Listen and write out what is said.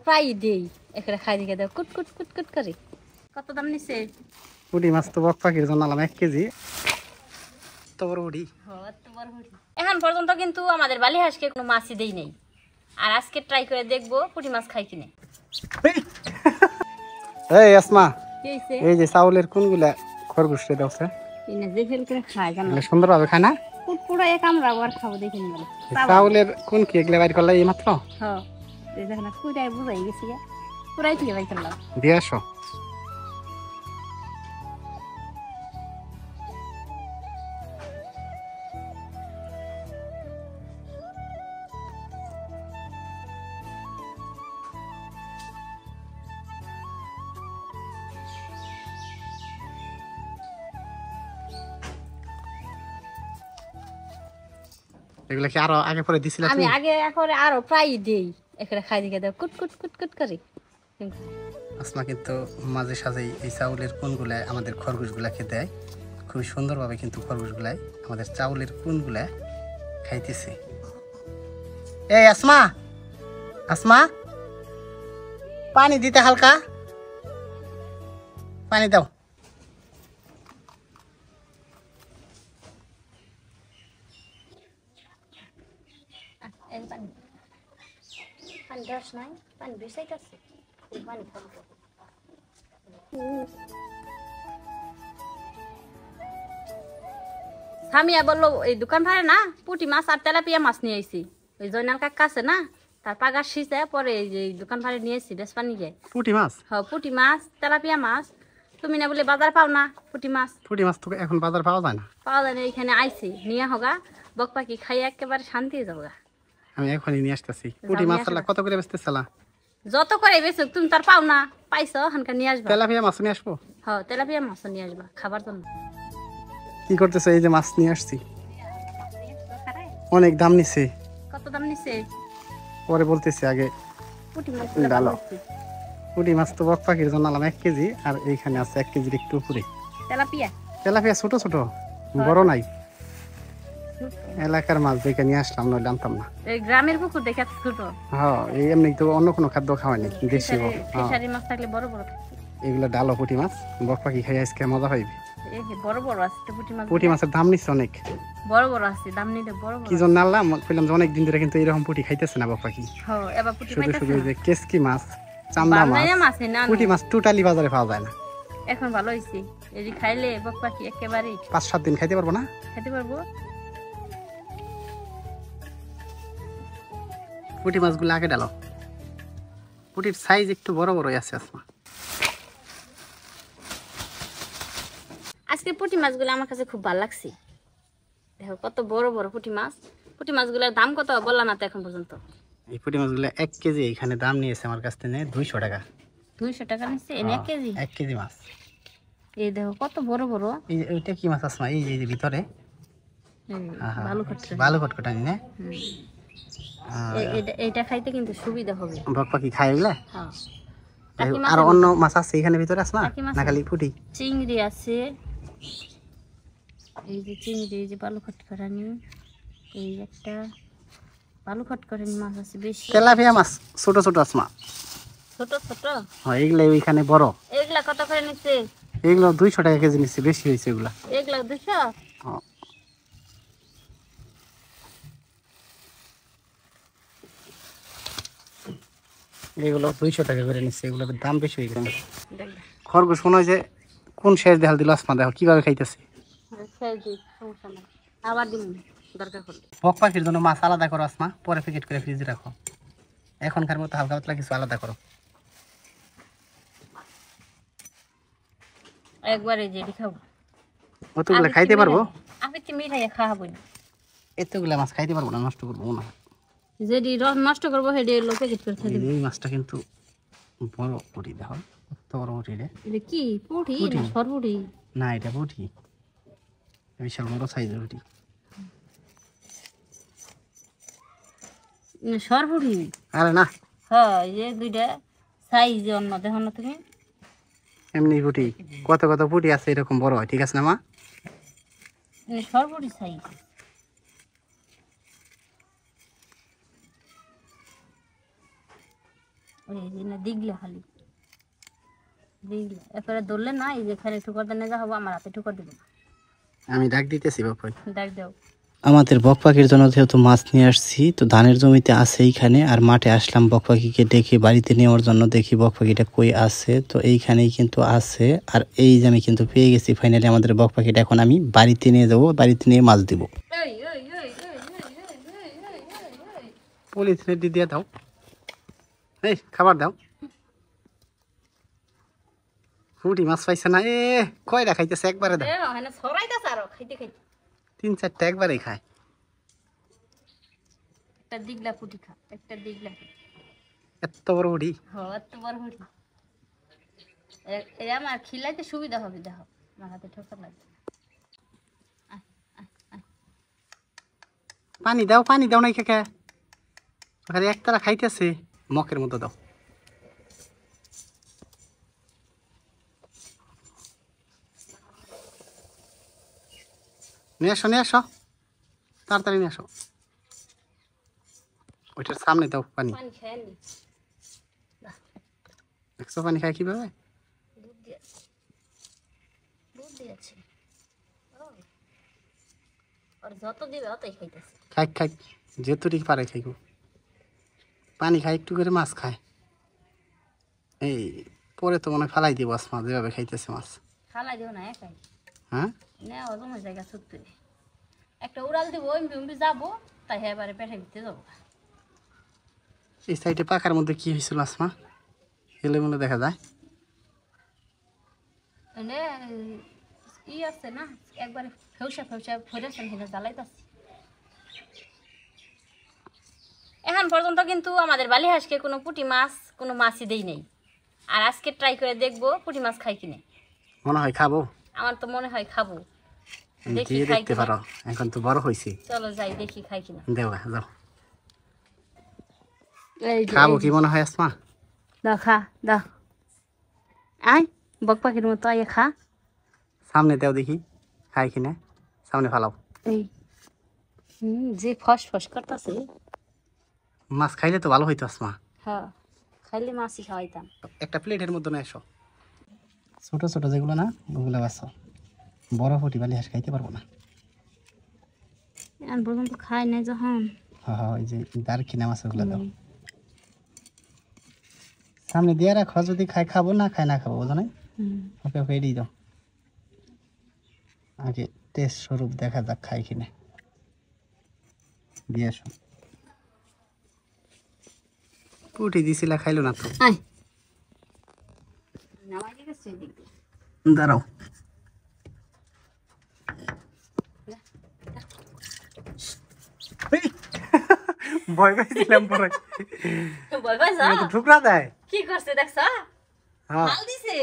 প্রায় দেই একটা খাই দিকে দাও কুট কুট কুট কুট করে। কত দাম নিছে? পুঁটি মাছ তো বক পাখির জন্য আলাম 1 কেজি। তো বড় পুঁটি। এখন পর্যন্ত কিন্তু আমাদের বালি হাঁসকে কোনো মাছই দেই নাই। আর আজকে ট্রাই করে দেখবো পুঁটি মাছ খাই কিনে। এই আসমা, কি হইছে? এই যে চাউলের কোনগুলা খরগোশ রে দাওছে? ইনা যে ফেল করে খায় জানো। এগুলা সুন্দরভাবে খায় না? পুরো এক আমরা আবার খাবো দেখে নিলাম। চাউলের কোন কি এগুলা বাইর করলা এই মাত্র? হ্যাঁ, এই দেখেন পুরাই বুঝাই গেছে গা। পুরাই থেকে বাইর করলাম। দিয়ে আসো। এগুলা কি আরো আগে পরে দিছিলা আমি তুমি? আগে করে আরো প্রায় দেই একটা খাই দিকে দাও কুট কুট কুট কুট করে। আসমা কিন্তু মাঝে সাঝেই এই চাউলের কোনগুলা আমাদের খরগোশগুলাকে দেয়। খুবই সুন্দরভাবে কিন্তু খরগোশগুলাই আমাদের চাউলের কোনগুলা খাইতেছে। এই আসমা, আসমা পানি দিতে হালকা পানি দাও। পানি দশ নাই, পানি বেশাই আছে। পানি সামিয়া বললো এই দোকান ভাড়া না পুঁটি মাছ আর তেলাপিয়া মাছ নিয়ে আইছি। ওই জয়নাল কাকা আছে না, তার পাগার সিজে পরে এই যে দোকান ভাড়া নিয়েছি বেসপা নিয়ে যায়। পুঁটি মাছ? হ্যাঁ, পুঁটি মাছ তেলাপিয়া মাছ। তুমি না বলে বাজার পাও না পুঁটি মাছ? পুঁটি মাছ তো এখন বাজার পাওয়া যায় না। পাওয়া যায় না, এইখানে আইছি নিয়ে হোগা বক পাখি খাই একেবারে শান্তি হয়ে যাবো। আমি এখনই নিয়ে আসতেছি। পুঁটি মাছ কত করে বেচতেছিলা? যত করে বেচুক তুমি তার পাও না, পাইছো হানকা নিয়ে আসবা। তেলাপিয়া মাছ নিয়ে আসবো? হ্যাঁ, তেলাপিয়া মাছ নিয়ে আসবা খাবার জন্য। কি করতেছে? এই যে মাছ নিয়ে আসছি। অনেক দাম নিছে। কত দাম নিছে? পরে বলতেছি, আগে পুঁটি মাছ ডালো। পুঁটি মাছ তো বক পাখির জন্য আলাম 1 কেজি, আর এইখানে আছে 1 কেজির একটু উপরে তেলাপিয়া। তেলাপিয়া ছোট ছোট, বড় নাই। এলাকার মাছ দেখে নিয়ে আসলাম, নইলে আনতাম না। এই গ্রামের পুকুর দেখে ছোট। হ্যাঁ, এই এমনি তো অন্য কোনো খাদ্য খাওয়ানি, দেশি। ফিশারি মাছ থাকলে বড় বড় থাকে। এগুলো ডালো পুঁটি মাছ, বক পাখি খাই আজকে মজা পাইবে। এই বড় বড় আছে তো পুঁটি মাছ। পুঁটি মাছের দাম নিচ্ছে অনেক। বড় বড় আছে, দাম নিতে বড় বড়। কি জন্য আনলাম কইলাম যে অনেক দিন ধরে কিন্তু এরকম পুঁটি খাইতেছে না বক পাখি। হ্যাঁ, এবার পুঁটি শুধু শুধু পাইতাছে এই যে কেসকি মাছ, চান্দা মাছ, পুঁটি মাছ টোটালি বাজারে পাওয়া যায় না। এখন ভালো হইছে, এই যে খাইলে বক পাখি একেবারে 5-7 দিন খাইতে পারবো না। খেতে পারবো। পুঁটি মাছগুলো আগে ডালো। পুঁটির সাইজ একটু বড় বড়ই আছে আসমা। আজকে পুঁটি মাছগুলো আমার কাছে খুব ভালো লাগছে। দেখো কত বড় বড় পুঁটি মাছ। পুঁটি মাছগুলোর দাম কত বললা না তো এখন পর্যন্ত? এই পুঁটি মাছগুলো 1 কেজি এখানে দাম নিয়েছে আমার কাছ থেকে 200 টাকা। 200 টাকা নিচ্ছে এনে 1 কেজি? 1 কেজি মাছ। এই দেখো কত বড় বড়। এই ওইটা কি মাছ আসমা? এই যে ভিতরে বালুখট্টা। বালুখট্টা না? এইটা খাইতে কিন্তু সুবিধা হবে। বক পাখি খায় এগুলা? হ্যাঁ। আর অন্য মাছ আছে এখানে ভিতরে আসমা, না খালি পুঁটি? চিংড়ি আছে, এই যে চিংড়ি, এই যে বালুখট্টানি, এই একটা বালুখট্টানি মাছ আছে বেশি। তেলাপিয়া মাছ ছোট ছোট আসমা। ছোট ছোট? হ্যাঁ, এগুলা ওইখানে বড়। এগুলা কত করে নিচ্ছে? এগুলো 200 টাকা কেজি নিচ্ছে, বেশি হয়েছে এগুলা। এগুলা 200? এগুলো 200 টাকা করে নিচ্ছে, এগুলোর দাম বেশি হয়ে গেছে। খরগোশ মনে হয় যে কোন শেষ দেখাল দিল আসমা, দেখো কিভাবে খাইতেছে। আবার দিন দরকার করলে। বক পাখির জন্য মাছ আলাদা করো আসমা, পরে প্যাকেট করে ফ্রিজে রাখো। এখনকার মতো হালকা পাতলা কিছু আলাদা করো। একবারে যেটি খাবো। অতগুলো খাইতে পারবো? আমি তো মিঠাই খাওয়াবো না। এতগুলা মাছ খাইতে পারবো না, নষ্ট করবো না। যেটি নষ্ট করবো সেটি প্যাকেট করে খাই দেবো। এই মাছটা কিন্তু বড় পুঁটি, দেখো কত বড় পুঁটি রে। এটা কি পুঁটি না সরপুঁটি? না, এটা পুঁটি, বিশাল বড় সাইজের পুঁটি। সরপুঁটি? আরে না, হ্যাঁ, এই দুইটা সাইজ অন্য, দেখো না তুমি? এমনি পুঁটি কত কত পুঁটি আছে এরকম বড় হয়, ঠিক আছে না মা? সরপুঁটি সাইজ। এই যে না দিগলে খালি দিগলে এরপরে ধরলে না এই যে খালি ঠুকর দেনে যা হবো আমার হাতে ঠুকর দিব না। আমি ডাক দিতেছি বাপাই। ডাক দাও। আমাদের বক পাখির জন্য যেহেতু মাছ নিয়ে আসছি, তো ধানের জমিতে আছে এইখানে, আর মাঠে আসলাম বক পাখিকে ডেকে বাড়িতে নেওয়ার জন্য। দেখি বক পাখিটা কই আছে, তো এইখানেই কিন্তু আছে। আর এই যে আমি কিন্তু পেয়ে গেছি ফাইনালি আমাদের বক পাখিটা। এখন আমি বাড়িতে নিয়ে যাবো, বাড়িতে নিয়ে মাছ দিব। পলিথিনে দিয়ে দাও, এই খাবার দাও। পুঁটি মাছ পাইছে না, এ কয়টা খাইতেছে একবারে দাও। 3-4টা একবারেই খায়। একটা দিগলা পুটি খা, একটা দিগলা এত বড় পুঁটি। হ্যাঁ এত বড় পুটি। এরা আমার খিলাইতে সুবিধা হবে, দেখো আমার হাতে ঠোকর লাগবে। পানি দাও, পানি দাও নাই খেকে, খালি একতারা খাইতেছে। মকের মতো দাও। নিয়ে আসো, নিয়ে আসো, তাড়াতাড়ি নিয়ে আসো। ওইটার সামনে দাও পানি। দেখছো পানি খায় কিভাবে? খাই খাই, যেতুটি পারে খাইব। পানি খায় একটু করে, মাছ খায়। এই পরে তো মনে হয় ফালাই দিব মাছ, যেভাবে খাইতেছে মাছ। ফালাই দিব না একাই। হ্যাঁ না অজমের জায়গা ছুটতে একটা উড়াল দিব, এমনি যাবো, তাই এবারে পেটে দিতে যাবো। এই সাইডে পাখার মধ্যে কি হয়েছিল আসমা? এলে মনে দেখা যায় ই আছে না, একবারে ফেউসা ফেউসা ফেরেছেন হেলে জ্বালাইতেছে। এখন পর্যন্ত কিন্তু আমাদের বালি হাঁসকে কোনো পুঁটি মাছ, কোনো মাছই দেই নেই। আর আজকে ট্রাই করে দেখবো পুঁটি মাছ খাই কিনে। মনে হয় খাবো, আমার তো মনে হয় খাবো। দেখি দিয়ে খাই দেখতে কিনা। পারো, এখন তো বড় হয়েছে। চলো যাই দেখি খাই কিনা। দেওয়া যাও, এই যে, খাবো কি মনে হয় আসমা? দাও খা, দাও আয় বক পাখির মতো আয় খা। সামনে দাও দেখি খাই কিনা, সামনে ফালাও। এই যে ফস ফস করতেছে। মাছ খাইলে তো ভালো হইতো আসমা। হ্যাঁ খাইলে মাছই খাওয়াইতাম। একটা প্লেটের মধ্যে না এসো, ছোট ছোট যেগুলো না ওগুলো বাছো। বড় পুঁটি বালি হাঁস খাইতে পারবো না। এখন পর্যন্ত খাই নাই যখন। হ্যাঁ হ্যাঁ, ওই যে দারকিনা মাছ ওগুলো দাও। সামনে দিয়ে রাখো, যদি খাই খাবো, না খাই না খাবো, বোঝো নাই? ওকে ওকে এড়িয়ে দাও, আগে টেস্ট স্বরূপ দেখা যাক খাই কিনে। দিয়ে আসো। পুঁটি দিছিলা, খাইলো না তো। দাঁড়াও, ভয় পাইছিলাম পরে। ভয় পাইছ? ঠুকরা দেয় কি করছে দেখছ? হ্যাঁ মাল দিছে।